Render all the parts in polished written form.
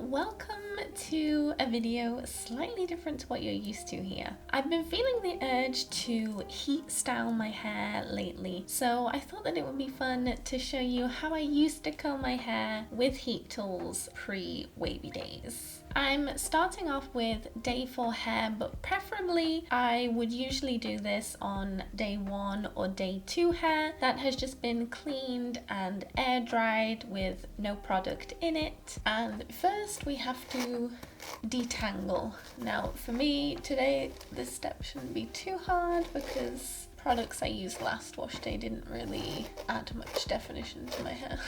welcome to a video slightly different to what you're used to here. I've been feeling the urge to heat style my hair lately, so I thought that it would be fun to show you how I used to curl my hair with heat tools pre-wavy days. I'm starting off with day 4 hair, but preferably I would usually do this on day 1 or day 2 hair that has just been cleaned and air dried with no product in it. And first we have to detangle. Now for me today this step shouldn't be too hard because products I used last wash day didn't really add much definition to my hair.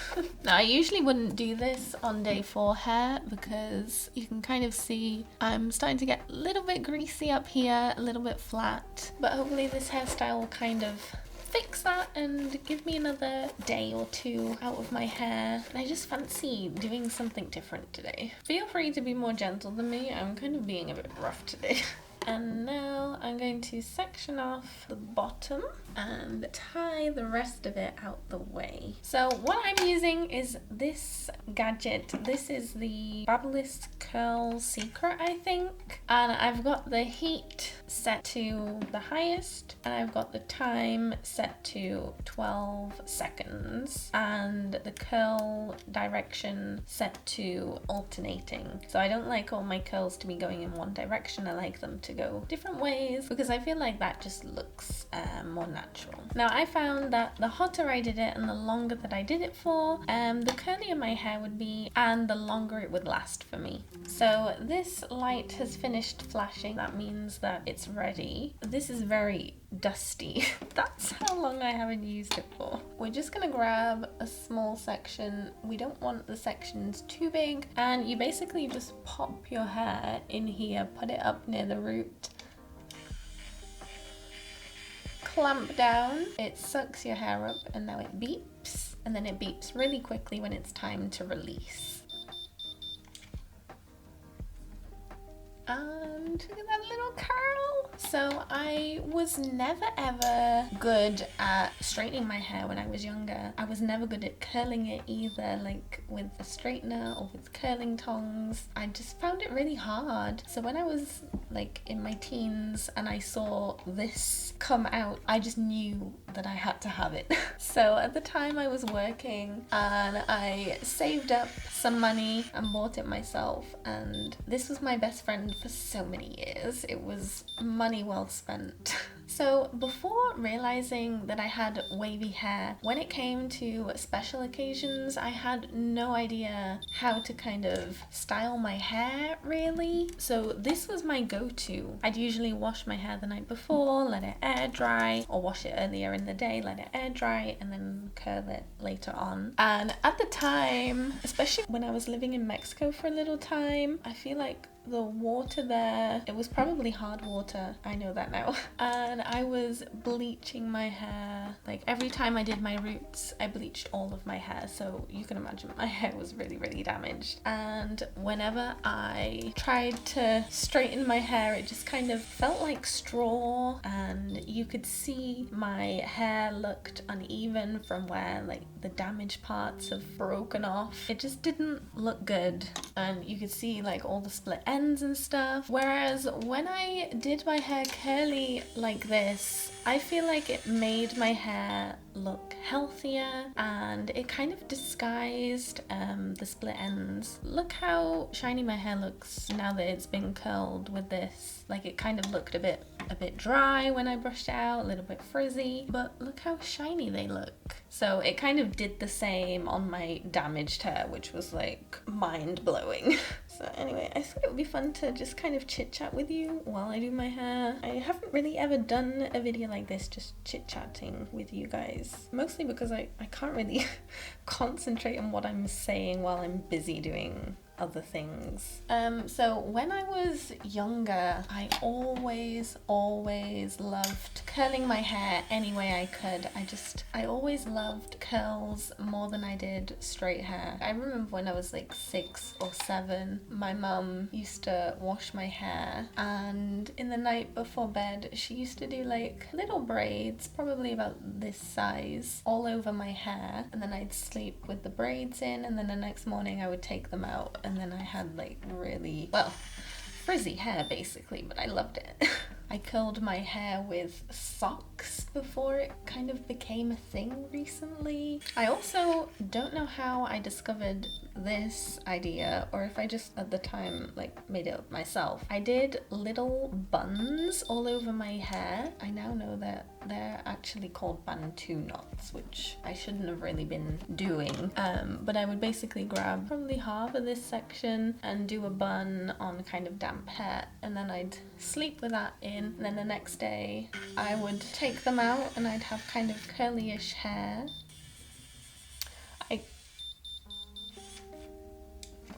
Now I usually wouldn't do this on day 4 hair because you can kind of see I'm starting to get a little bit greasy up here, a little bit flat, but hopefully this hairstyle will kind of fix that and give me another day or 2 out of my hair. And I just fancy doing something different today. Feel free to be more gentle than me, I'm kind of being a bit rough today. And now I'm going to section off the bottom and tie the rest of it out the way. So what I'm using is this gadget. This is the Babyliss Curl Secret, I think. And I've got the heat set to the highest and I've got the time set to 12 seconds and the curl direction set to alternating. So I don't like all my curls to be going in one direction. I like them to go different ways because I feel like that just looks more natural. Now I found that the hotter I did it and the longer that I did it for, the curlier my hair would be and the longer it would last for me. So this light has finished flashing. That means that it's ready. This is very dusty. That's how long I haven't used it for. We're just gonna grab a small section. We don't want the sections too big, and you basically just pop your hair in here, put it up near the root, clamp down, it sucks your hair up and now it beeps, and then it beeps really quickly when it's time to release. And look at that little curl. So I was never ever good at straightening my hair when I was younger. I was never good at curling it either, like with a straightener or with curling tongs. I just found it really hard. So when I was like in my teens and I saw this come out, I just knew that I had to have it. So at the time I was working and I saved up some money and bought it myself, and this was my best friend for so many years. It was money well spent. So before realizing that I had wavy hair, when it came to special occasions, I had no idea how to kind of style my hair really. So this was my go-to. I'd usually wash my hair the night before, let it air dry, or wash it earlier in the day, let it air dry, and then curl it later on. And at the time, especially when I was living in Mexico for a little time, I feel like the water there, it was probably hard water, I know that now, and I was bleaching my hair. Like every time I did my roots I bleached all of my hair, so you can imagine my hair was really damaged. And whenever I tried to straighten my hair, it just kind of felt like straw, and you could see my hair looked uneven from where like the damaged parts have broken off. It just didn't look good, and you could see like all the split ends and stuff. Whereas when I did my hair curly like this, I feel like it made my hair look healthier and it kind of disguised the split ends. Look how shiny my hair looks now that it's been curled with this. Like it kind of looked a bit dry when I brushed it out, a little bit frizzy, but look how shiny they look. So it kind of did the same on my damaged hair, which was like mind-blowing. So anyway, I thought it would be fun to just kind of chit-chat with you while I do my hair. I haven't really ever done a video like this, just chit-chatting with you guys. Mostly because I can't really concentrate on what I'm saying while I'm busy doing other things. So when I was younger, I always loved curling my hair any way I could. I always loved curls more than I did straight hair. I remember when I was like 6 or 7, my mum used to wash my hair, and in the night before bed she used to do like little braids, probably about this size, all over my hair, and then I'd sleep with the braids in, and then the next morning I would take them out and then I had like really, well, frizzy hair basically, but I loved it. I curled my hair with socks before it kind of became a thing recently. I also don't know how I discovered this idea, or if I just at the time like made it up myself. I did little buns all over my hair. I now know that they're actually called bantu knots, which I shouldn't have really been doing. But I would basically grab probably half of this section and do a bun on kind of damp hair, and then I'd sleep with that in. And then the next day I would take them out and I'd have kind of curly-ish hair.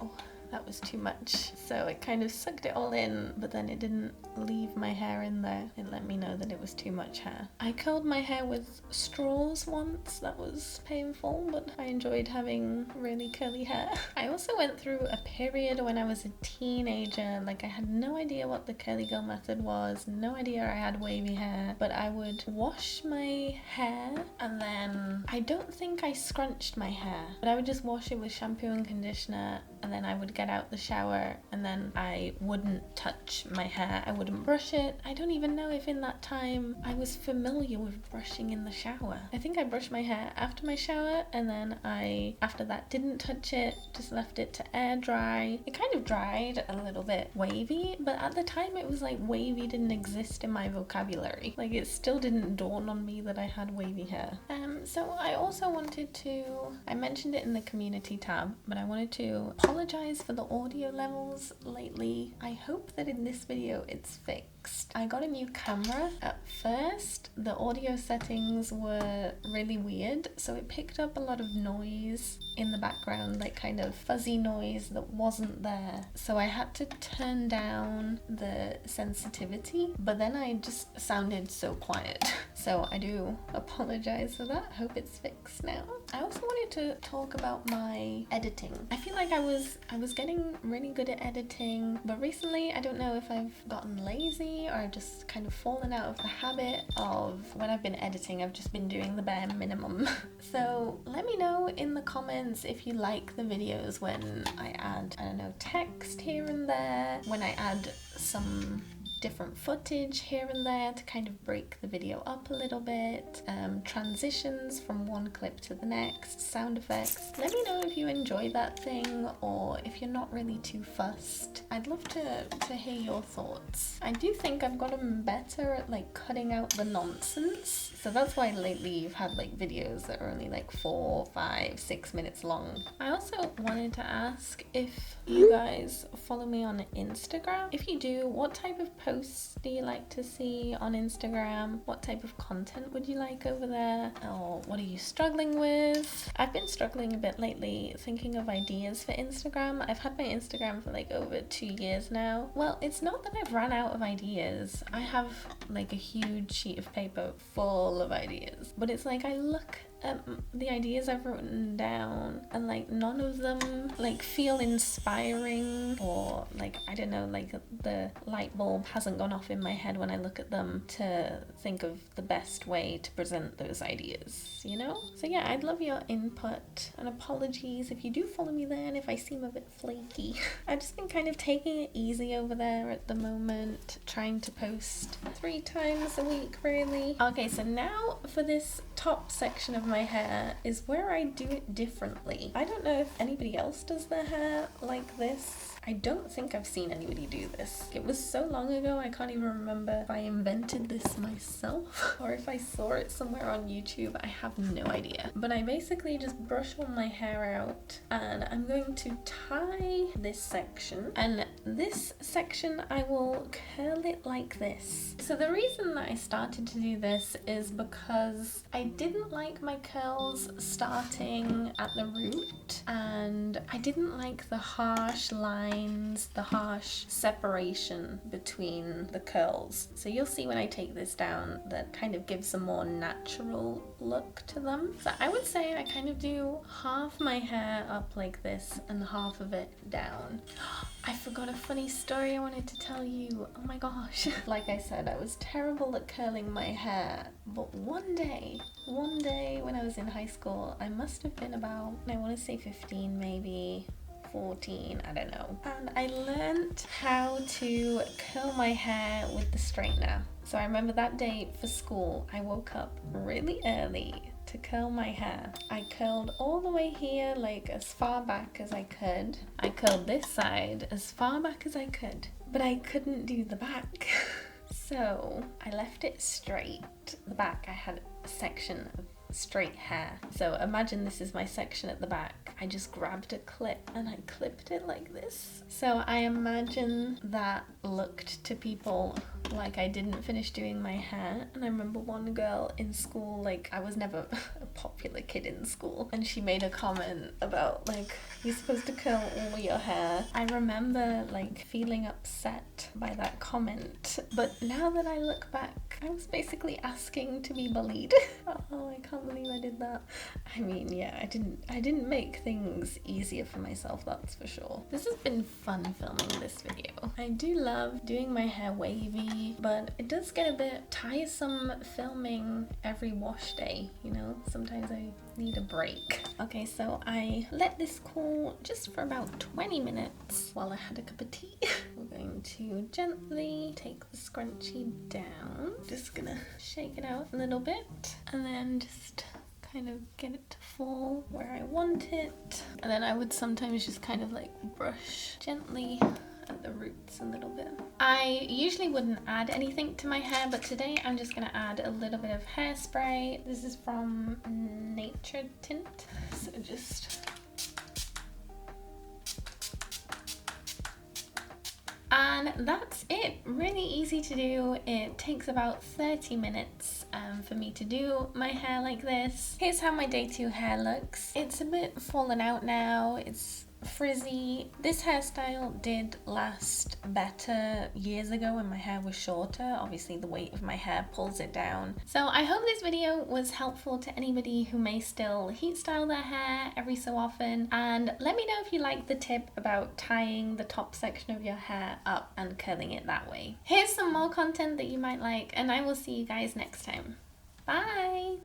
Oh, that was too much. So it kind of sucked it all in, but then it didn't leave my hair in there. It let me know that it was too much hair. I curled my hair with straws once. That was painful, but I enjoyed having really curly hair. I also went through a period when I was a teenager, like I had no idea what the curly girl method was, no idea I had wavy hair, but I would wash my hair and then I don't think I scrunched my hair, but I would just wash it with shampoo and conditioner, and then I would get out the shower and then I wouldn't touch my hair. I wouldn't brush it. I don't even know if in that time I was familiar with brushing in the shower. I think I brushed my hair after my shower, and then I, after that, didn't touch it, just left it to air dry. It kind of dried a little bit wavy, but at the time it was like wavy didn't exist in my vocabulary. Like it still didn't dawn on me that I had wavy hair. So I also wanted to, I mentioned it in the community tab, but I wanted to apologize for the audio levels lately. I hope that in this video it's fixed. I got a new camera. At first, the audio settings were really weird, so it picked up a lot of noise in the background, like kind of fuzzy noise that wasn't there. So I had to turn down the sensitivity, but then I just sounded so quiet. So I do apologize for that. Hope it's fixed now. I also wanted to talk about my editing. I feel like I was getting really good at editing, but recently I don't know if I've gotten lazy or I've just kind of fallen out of the habit of when I've been editing, I've just been doing the bare minimum. So let me know in the comments if you like the videos when I add, I don't know, text here and there, when I add some different footage here and there to kind of break the video up a little bit, transitions from one clip to the next, sound effects. Let me know if you enjoy that thing or if you're not really too fussed. I'd love to hear your thoughts. I do think I've gotten better at like cutting out the nonsense. So that's why lately you've had like videos that are only like 4, 5, 6 minutes long. I also wanted to ask if you guys follow me on Instagram. If you do, what type of posts do you like to see on Instagram? What type of content would you like over there? Or what are you struggling with? I've been struggling a bit lately thinking of ideas for Instagram. I've had my Instagram for like over 2 years now. Well, it's not that I've run out of ideas. I have like a huge sheet of paper full of ideas, but it's like I look at the ideas I've written down and like none of them like feel inspiring, or like I don't know, like the light bulb hasn't gone off in my head when I look at them to think of the best way to present those ideas, you know? So yeah, I'd love your input, and apologies if you do follow me there and if I seem a bit flaky. I've just been kind of taking it easy over there at the moment, trying to post 3 times a week really. Okay, so now for this top section of my hair is where I do it differently. I don't know if anybody else does their hair like this. I don't think I've seen anybody do this. It was so long ago I can't even remember if I invented this myself or if I saw it somewhere on YouTube. I have no idea. But I basically just brush all my hair out and I'm going to tie this section, and this section I will curl it like this. So the reason that I started to do this is because I didn't like my curls starting at the root, and I didn't like the harsh lines, the harsh separation between the curls. So you'll see when I take this down that kind of gives a more natural look to them. So I would say I kind of do half my hair up like this and half of it down. I forgot a funny story I wanted to tell you. Oh my gosh. Like I said, I was terrible at curling my hair, but one day when I was in high school, I must have been about, I want to say 15 maybe, 14, I don't know. And I learned how to curl my hair with the straightener. So I remember that day for school, I woke up really early to curl my hair. I curled all the way here, like as far back as I could. I curled this side as far back as I could, but I couldn't do the back. So I left it straight. The back, I had a section of straight hair. So imagine this is my section at the back. I just grabbed a clip and I clipped it like this. So I imagine that looked to people like I didn't finish doing my hair. And I remember one girl in school, like I was never a popular kid in school, and she made a comment about like, you're supposed to curl all your hair. I remember like feeling upset by that comment, but now that I look back, I was basically asking to be bullied. Oh, I can't believe I did that. I mean, yeah, I didn't make things easier for myself, that's for sure. This has been fun filming this video. I do love doing my hair wavy, but it does get a bit tiresome filming every wash day, you know? Sometimes I need a break. Okay, so I let this cool just for about 20 minutes while I had a cup of tea. We're going to gently take the scrunchie down. Just gonna shake it out a little bit and then just kind of get it to fall where I want it. And then I would sometimes just kind of like brush gently at the roots a little bit. I usually wouldn't add anything to my hair, but today I'm just gonna add a little bit of hairspray. This is from Nature Tint. So just... And that's it. Really easy to do. It takes about 30 minutes for me to do my hair like this. Here's how my day 2 hair looks. It's a bit fallen out now. It's frizzy. This hairstyle did last better years ago when my hair was shorter. Obviously the weight of my hair pulls it down. So I hope this video was helpful to anybody who may still heat style their hair every so often, and let me know if you like the tip about tying the top section of your hair up and curling it that way. Here's some more content that you might like, and I will see you guys next time. Bye!